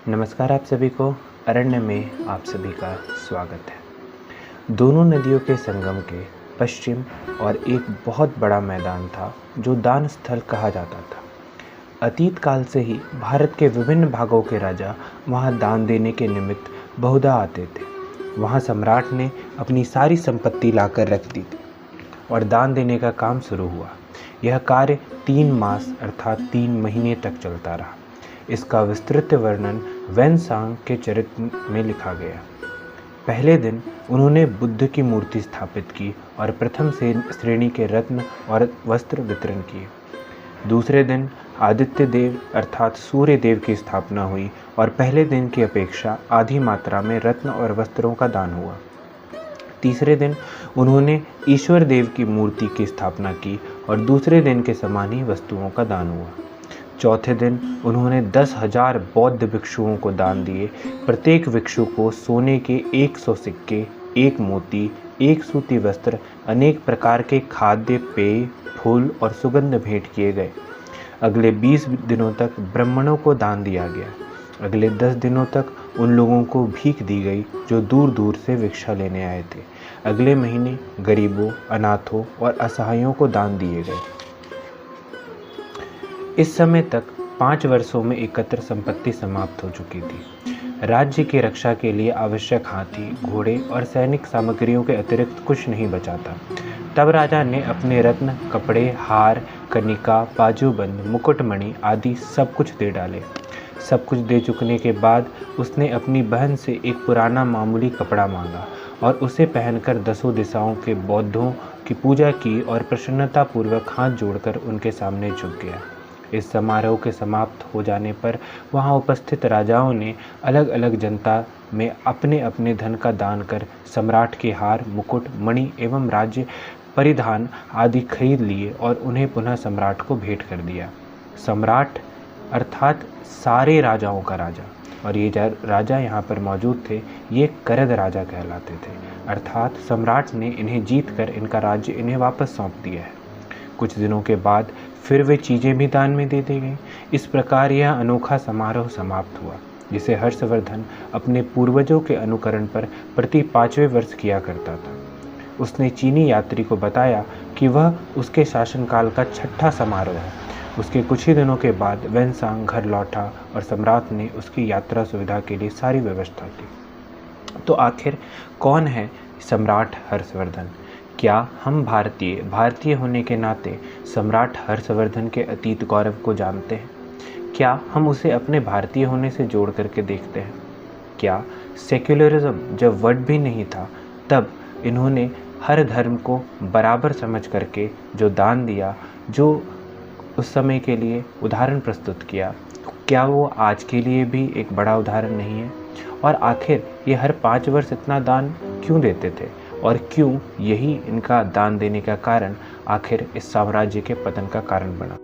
नमस्कार आप सभी को। अरण्य में आप सभी का स्वागत है। दोनों नदियों के संगम के पश्चिम और एक बहुत बड़ा मैदान था जो दान स्थल कहा जाता था। अतीत काल से ही भारत के विभिन्न भागों के राजा वहां दान देने के निमित्त बहुधा आते थे। वहां सम्राट ने अपनी सारी संपत्ति लाकर रख दी थी और दान देने का काम शुरू हुआ। यह कार्य 3 मास अर्थात 3 महीने तक चलता रहा। इसका विस्तृत वर्णन वेनसांग के चरित्र में लिखा गया। पहले दिन उन्होंने बुद्ध की मूर्ति स्थापित की और प्रथम श्रेणी के रत्न और वस्त्र वितरण किए। दूसरे दिन आदित्य देव अर्थात सूर्य देव की स्थापना हुई और पहले दिन की अपेक्षा आधी मात्रा में रत्न और वस्त्रों का दान हुआ। तीसरे दिन उन्होंने ईश्वर देव की मूर्ति की स्थापना की और दूसरे दिन के समान ही वस्तुओं का दान हुआ। चौथे दिन उन्होंने 10,000 बौद्ध भिक्षुओं को दान दिए। प्रत्येक भिक्षु को सोने के 100 सिक्के, 1 मोती, 1 सूती वस्त्र, अनेक प्रकार के खाद्य, पेय, फूल और सुगंध भेंट किए गए। अगले 20 दिनों तक ब्राह्मणों को दान दिया गया। अगले 10 दिनों तक उन लोगों को भीख दी गई जो दूर दूर से भिक्षा लेने आए थे। अगले महीने गरीबों, अनाथों और असहायों को दान दिए गए। इस समय तक 5 वर्षों में एकत्र संपत्ति समाप्त हो चुकी थी। राज्य की रक्षा के लिए आवश्यक हाथी, घोड़े और सैनिक सामग्रियों के अतिरिक्त कुछ नहीं बचा था। तब राजा ने अपने रत्न, कपड़े, हार, कनिका, बाजूबंद, मुकुटमणि आदि सब कुछ दे डाले। सब कुछ दे चुकने के बाद उसने अपनी बहन से एक पुराना मामूली कपड़ा मांगा और उसे पहनकर 10 दिशाओं के बौद्धों की पूजा की और प्रसन्नतापूर्वक हाथ जोड़कर उनके सामने झुक गया। इस समारोह के समाप्त हो जाने पर वहां उपस्थित राजाओं ने अलग अलग जनता में अपने अपने धन का दान कर सम्राट के हार, मुकुट, मणि एवं राज्य परिधान आदि खरीद लिए और उन्हें पुनः सम्राट को भेंट कर दिया। सम्राट अर्थात सारे राजाओं का राजा, और ये राजा यहाँ पर मौजूद थे, ये करद राजा कहलाते थे। अर्थात सम्राट ने इन्हें जीतकर इनका राज्य इन्हें वापस सौंप दिया है। कुछ दिनों के बाद फिर वे चीज़ें भी दान में दे दी गईं। इस प्रकार यह अनोखा समारोह समाप्त हुआ, जिसे हर्षवर्धन अपने पूर्वजों के अनुकरण पर प्रति 5वें वर्ष किया करता था। उसने चीनी यात्री को बताया कि वह उसके शासनकाल का 6ठा समारोह है। उसके कुछ ही दिनों के बाद वेनसांग घर लौटा और सम्राट ने उसकी यात्रा सुविधा के लिए सारी व्यवस्था की। तो आखिर कौन है सम्राट हर्षवर्धन? क्या हम भारतीय होने के नाते सम्राट हर्षवर्धन के अतीत गौरव को जानते हैं? क्या हम उसे अपने भारतीय होने से जोड़ करके देखते हैं? क्या सेक्युलरिज्म जब वर्ड भी नहीं था तब इन्होंने हर धर्म को बराबर समझ करके जो दान दिया, जो उस समय के लिए उदाहरण प्रस्तुत किया, क्या वो आज के लिए भी एक बड़ा उदाहरण नहीं है? और आखिर ये हर 5 वर्ष इतना दान क्यों देते थे और क्यों यही इनका दान देने का कारण आखिर इस साम्राज्य के पतन का कारण बना?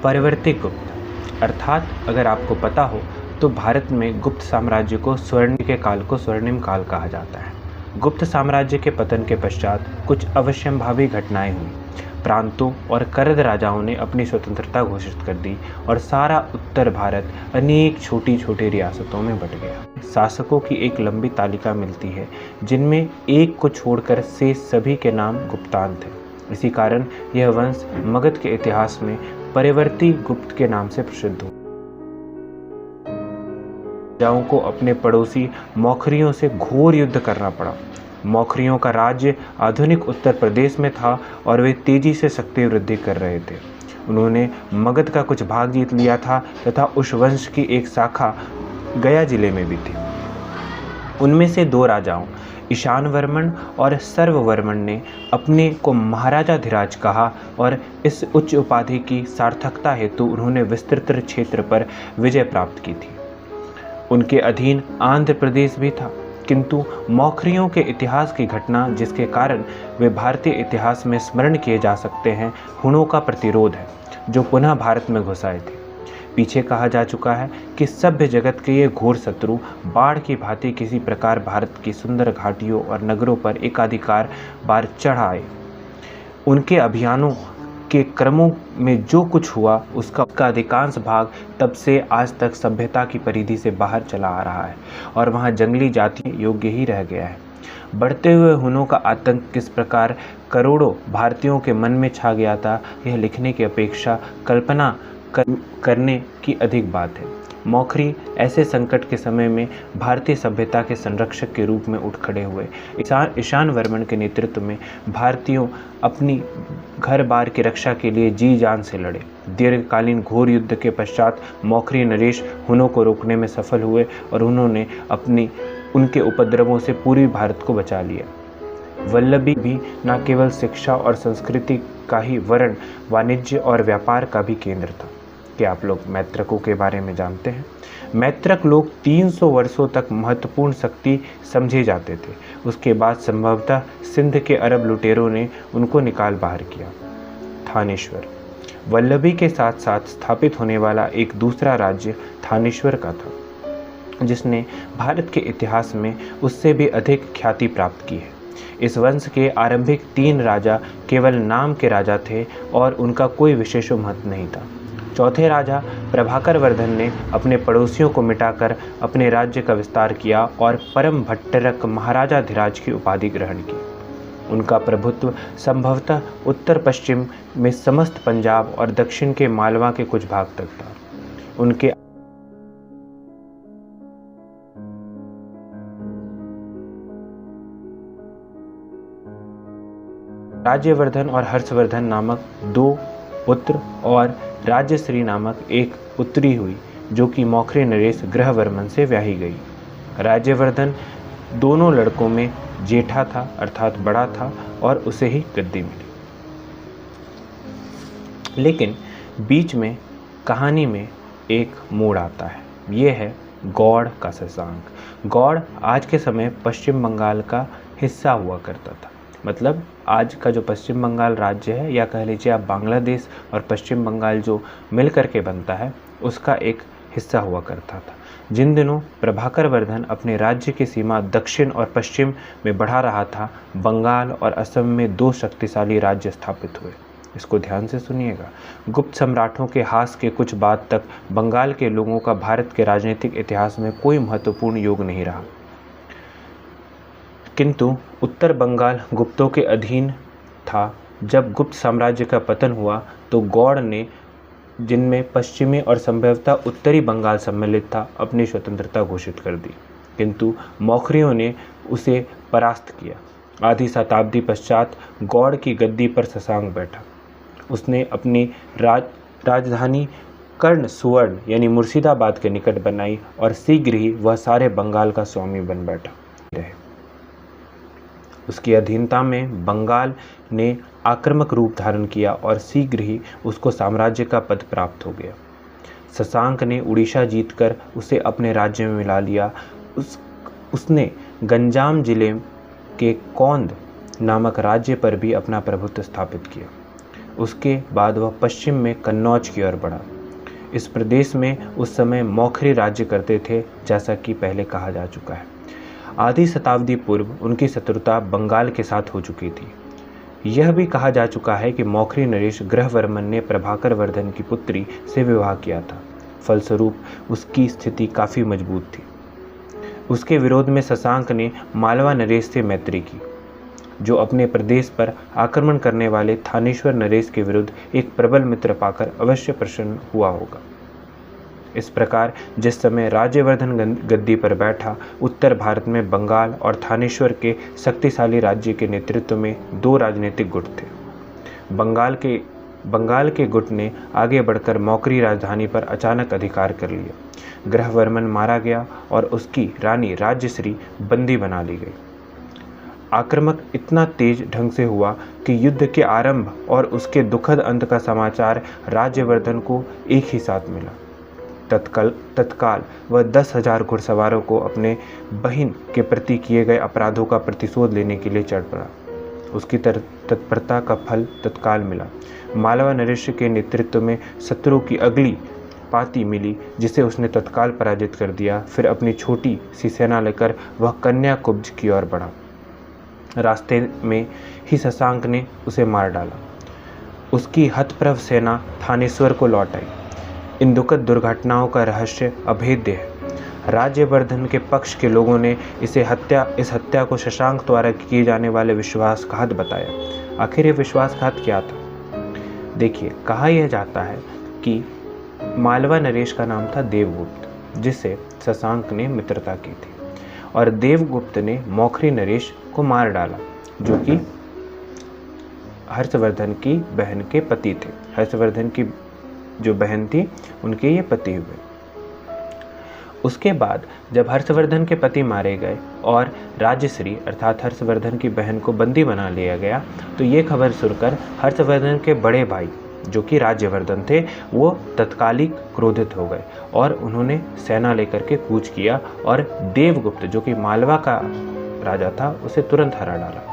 परिवर्ती गुप्त अर्थात अगर आपको पता हो तो भारत में गुप्त साम्राज्य को स्वर्ण के काल को स्वर्णिम काल कहा जाता है। गुप्त साम्राज्य के पतन के पश्चात कुछ अवश्यंभावी घटनाएं हुई। प्रांतों और करद राजाओं ने अपनी स्वतंत्रता घोषित कर दी और सारा उत्तर भारत अनेक छोटी छोटी रियासतों में बंट गया। शासकों की एक लंबी तालिका मिलती है जिनमें एक को छोड़कर से सभी के नाम गुप्तान थे। इसी कारण यह वंश मगध के इतिहास में परिवर्ती गुप्त के नाम से प्रसिद्ध हुआ। राजाओं को अपने पड़ोसी मौखरियों से घोर युद्ध करना पड़ा। मौखरियों का राज्य आधुनिक उत्तर प्रदेश में था और वे तेजी से शक्ति वृद्धि कर रहे थे। उन्होंने मगध का कुछ भाग जीत लिया था तथा उस वंश की एक शाखा गया जिले में भी थी। उनमें से 2 राजाओं ईशानवर्मन और सर्ववर्मन ने अपने को महाराजाधिराज कहा और इस उच्च उपाधि की सार्थकता हेतु उन्होंने विस्तृत क्षेत्र पर विजय प्राप्त की थी। उनके अधीन आंध्र प्रदेश भी था, किंतु मौखरियों के इतिहास की घटना जिसके कारण वे भारतीय इतिहास में स्मरण किए जा सकते हैं, हुणों का प्रतिरोध है जो पुनः भारत में घुस आए थे। पीछे कहा जा चुका है कि सभ्य जगत के ये घोर शत्रु बाढ़ की भांति किसी प्रकार भारत की सुंदर घाटियों और नगरों पर एकाधिकार बार चढ़ आए। उनके अभियानों के क्रमों में जो कुछ हुआ उसका अधिकांश भाग तब से आज तक सभ्यता की परिधि से बाहर चला आ रहा है और वहाँ जंगली जाति योग्य ही रह गया है। बढ़ते हुए हुनों का आतंक किस प्रकार करोड़ों भारतीयों के मन में छा गया था, यह लिखने की अपेक्षा कल्पना करने की अधिक बात है। मौखरी ऐसे संकट के समय में भारतीय सभ्यता के संरक्षक के रूप में उठ खड़े हुए। ईशान वर्मन के नेतृत्व में भारतीयों अपनी घर बार की रक्षा के लिए जी जान से लड़े। दीर्घकालीन घोर युद्ध के पश्चात मौखरी नरेश हुनों को रोकने में सफल हुए और उन्होंने उनके उपद्रवों से पूरी भारत को बचा लिया। वल्लभी भी न केवल शिक्षा और संस्कृति का ही वरन वाणिज्य और व्यापार का भी केंद्र था। क्या आप लोग मैत्रकों के बारे में जानते हैं? मैत्रक लोग 300 वर्षों तक महत्वपूर्ण शक्ति समझे जाते थे। उसके बाद संभवतः सिंध के अरब लुटेरों ने उनको निकाल बाहर किया। थानेश्वर वल्लभी के साथ साथ स्थापित होने वाला एक दूसरा राज्य थानेश्वर का था, जिसने भारत के इतिहास में उससे भी अधिक ख्याति प्राप्त की है। इस वंश के आरंभिक 3 राजा केवल नाम के राजा थे और उनका कोई विशेष महत्व नहीं था। चौथे राजा प्रभाकर वर्धन ने अपने पड़ोसियों को मिटाकर अपने राज्य का विस्तार किया और परम भट्टरक महाराजाधिराज की उपाधि ग्रहण की। उनका प्रभुत्व संभवतः उत्तर पश्चिम में समस्त पंजाब और दक्षिण के मालवा के कुछ भाग तक था। उनके राज्यवर्धन और हर्षवर्धन नामक 2 पुत्र और राज्यश्री नामक एक पुत्री हुई, जो कि मौखरी नरेश ग्रहवर्मन से ब्याही गई। राज्यवर्धन दोनों लड़कों में जेठा था, अर्थात बड़ा था, और उसे ही गद्दी मिली। लेकिन बीच में कहानी में एक मोड़ आता है। ये है गौड़ का शशांक। गौड़ आज के समय पश्चिम बंगाल का हिस्सा हुआ करता था। मतलब आज का जो पश्चिम बंगाल राज्य है, या कह लीजिए आप बांग्लादेश और पश्चिम बंगाल जो मिल करके बनता है, उसका एक हिस्सा हुआ करता था। जिन दिनों प्रभाकर वर्धन अपने राज्य की सीमा दक्षिण और पश्चिम में बढ़ा रहा था, बंगाल और असम में 2 शक्तिशाली राज्य स्थापित हुए। इसको ध्यान से सुनिएगा। गुप्त सम्राटों के हास के कुछ बाद तक बंगाल के लोगों का भारत के राजनीतिक इतिहास में कोई महत्वपूर्ण योग नहीं रहा, किंतु उत्तर बंगाल गुप्तों के अधीन था। जब गुप्त साम्राज्य का पतन हुआ तो गौड़ ने, जिनमें पश्चिमी और संभवतः उत्तरी बंगाल सम्मिलित था, अपनी स्वतंत्रता घोषित कर दी, किंतु मौखरियों ने उसे परास्त किया। आधी शताब्दी पश्चात गौड़ की गद्दी पर शशांक बैठा। उसने अपनी राजधानी कर्ण सुवर्ण यानी मुर्शिदाबाद के निकट बनाई और शीघ्र ही वह सारे बंगाल का स्वामी बन बैठा रहे। उसकी अधीनता में बंगाल ने आक्रामक रूप धारण किया और शीघ्र ही उसको साम्राज्य का पद प्राप्त हो गया। शशांक ने उड़ीसा जीतकर उसे अपने राज्य में मिला लिया। उसने गंजाम जिले के कौंद नामक राज्य पर भी अपना प्रभुत्व स्थापित किया। उसके बाद वह पश्चिम में कन्नौज की ओर बढ़ा। इस प्रदेश में उस समय मौखरी राज्य करते थे, जैसा कि पहले कहा जा चुका है। आधी शताब्दी पूर्व उनकी शत्रुता बंगाल के साथ हो चुकी थी। यह भी कहा जा चुका है कि मौखरी नरेश ग्रहवर्मन ने प्रभाकर वर्धन की पुत्री से विवाह किया था। फलस्वरूप उसकी स्थिति काफ़ी मजबूत थी। उसके विरोध में शशांक ने मालवा नरेश से मैत्री की, जो अपने प्रदेश पर आक्रमण करने वाले थानेश्वर नरेश के विरुद्ध एक प्रबल मित्र पाकर अवश्य प्रसन्न हुआ होगा। इस प्रकार जिस समय राज्यवर्धन गद्दी पर बैठा, उत्तर भारत में बंगाल और थानेश्वर के शक्तिशाली राज्य के नेतृत्व में 2 राजनीतिक गुट थे। बंगाल के गुट ने आगे बढ़कर मौखरी राजधानी पर अचानक अधिकार कर लिया। ग्रहवर्मन मारा गया और उसकी रानी राज्यश्री बंदी बना ली गई। आक्रमण इतना तेज ढंग से हुआ कि युद्ध के आरंभ और उसके दुखद अंत का समाचार राज्यवर्धन को एक ही साथ मिला। तत्काल वह 10,000 घुड़सवारों को अपने बहन के प्रति किए गए अपराधों का प्रतिशोध लेने के लिए चढ़ पड़ा। उसकी तत्परता का फल तत्काल मिला। मालवा नरेश के नेतृत्व में शत्रु की अगली पाती मिली, जिसे उसने तत्काल पराजित कर दिया। फिर अपनी छोटी सी सेना लेकर वह कन्याकुब्ज की ओर बढ़ा। रास्ते में ही शशांक ने उसे मार डाला। उसकी हतप्रभ सेना थानेश्वर को लौट आई। इन दुखद दुर्घटनाओं का रहस्य अभेद्य है। राज्यवर्धन के पक्ष के लोगों ने इस हत्या को शशांक द्वारा किए जाने वाले विश्वासघात बताया। आखिर ये विश्वासघात क्या था? देखिए, कहा यह जाता है कि मालवा नरेश का नाम था देवगुप्त, जिससे शशांक ने मित्रता की थी, और देवगुप्त ने मौखरी नरेश को मार डाला, जो कि हर्षवर्धन की बहन के पति थे। हर्षवर्धन की जो बहन थी, उनके ये पति हुए। उसके बाद जब हर्षवर्धन के पति मारे गए और राजश्री अर्थात हर्षवर्धन की बहन को बंदी बना लिया गया, तो ये खबर सुनकर हर्षवर्धन के बड़े भाई जो कि राज्यवर्धन थे, वो तत्कालिक क्रोधित हो गए और उन्होंने सेना लेकर के कूच किया और देवगुप्त जो कि मालवा का राजा था, उसे तुरंत हरा डाला।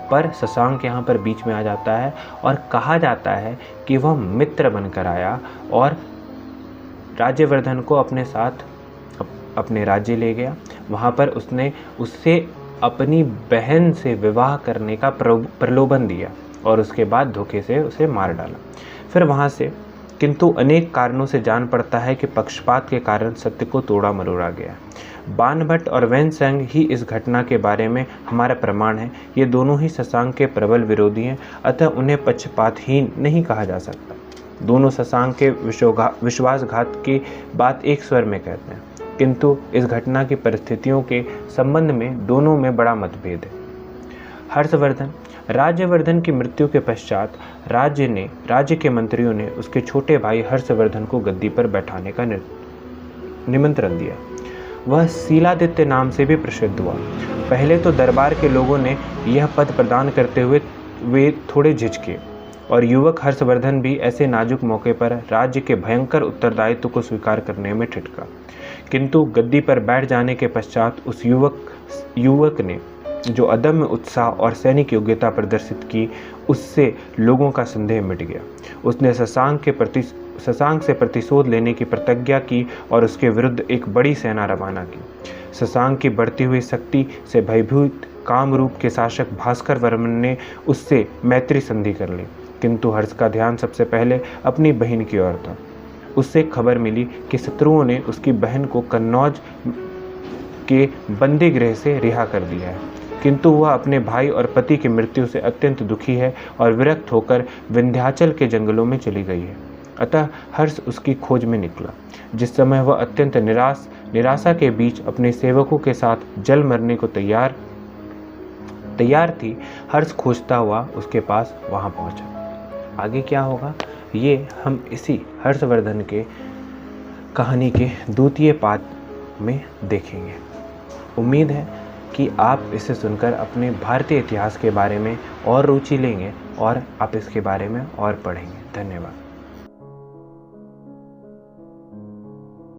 पर शशांक यहाँ पर बीच में आ जाता है और कहा जाता है कि वह मित्र बनकर आया और राज्यवर्धन को अपने साथ अपने राज्य ले गया। वहाँ पर उसने उससे अपनी बहन से विवाह करने का प्रलोभन दिया और उसके बाद धोखे से उसे मार डाला। फिर वहाँ से किंतु अनेक कारणों से जान पड़ता है कि पक्षपात के कारण सत्य को तोड़ा मरोड़ा गया। बाणभट्ट और वैनसंग ही इस घटना के बारे में हमारा प्रमाण है। ये दोनों ही शशांक के प्रबल विरोधी हैं, अतः उन्हें पक्षपातहीन नहीं कहा जा सकता। दोनों शशांक के विश्वासघात की बात एक स्वर में कहते हैं, किंतु इस घटना की परिस्थितियों के संबंध में दोनों में बड़ा मतभेद है। हर्षवर्धन राज्यवर्धन की मृत्यु के पश्चात राज्य के मंत्रियों ने उसके छोटे भाई हर्षवर्धन को गद्दी पर बैठाने का निमंत्रण दिया। वह शीलादित्य नाम से भी प्रसिद्ध हुआ। पहले तो दरबार के लोगों ने यह पद प्रदान करते हुए वे थोड़े झिझके और युवक हर्षवर्धन भी ऐसे नाजुक मौके पर राज्य के भयंकर उत्तरदायित्व को स्वीकार करने में ठिठका। किंतु गद्दी पर बैठ जाने के पश्चात उस युवक ने जो अदम्य उत्साह और सैनिक योग्यता प्रदर्शित की, उससे लोगों का संदेह मिट गया। उसने शशांक से प्रतिशोध लेने की प्रतिज्ञा की और उसके विरुद्ध एक बड़ी सेना रवाना की। शशांक की बढ़ती हुई शक्ति से भयभीत कामरूप के शासक भास्कर वर्मन ने उससे मैत्री संधि कर ली, किंतु हर्ष का ध्यान सबसे पहले अपनी बहन की ओर था। उससे खबर मिली कि शत्रुओं ने उसकी बहन को कन्नौज के बंदी गृह से रिहा कर दिया है, किंतु वह अपने भाई और पति की मृत्यु से अत्यंत दुखी है और विरक्त होकर विंध्याचल के जंगलों में चली गई है। अतः हर्ष उसकी खोज में निकला। जिस समय वह अत्यंत निराशा के बीच अपने सेवकों के साथ जल मरने को तैयार थी, हर्ष खोजता हुआ उसके पास वहां पहुंचा। आगे क्या होगा ये हम इसी हर्षवर्धन के कहानी के द्वितीय पाठ में देखेंगे। उम्मीद है कि आप इसे सुनकर अपने भारतीय इतिहास के बारे में और रुचि लेंगे और आप इसके बारे में और पढ़ेंगे। धन्यवाद।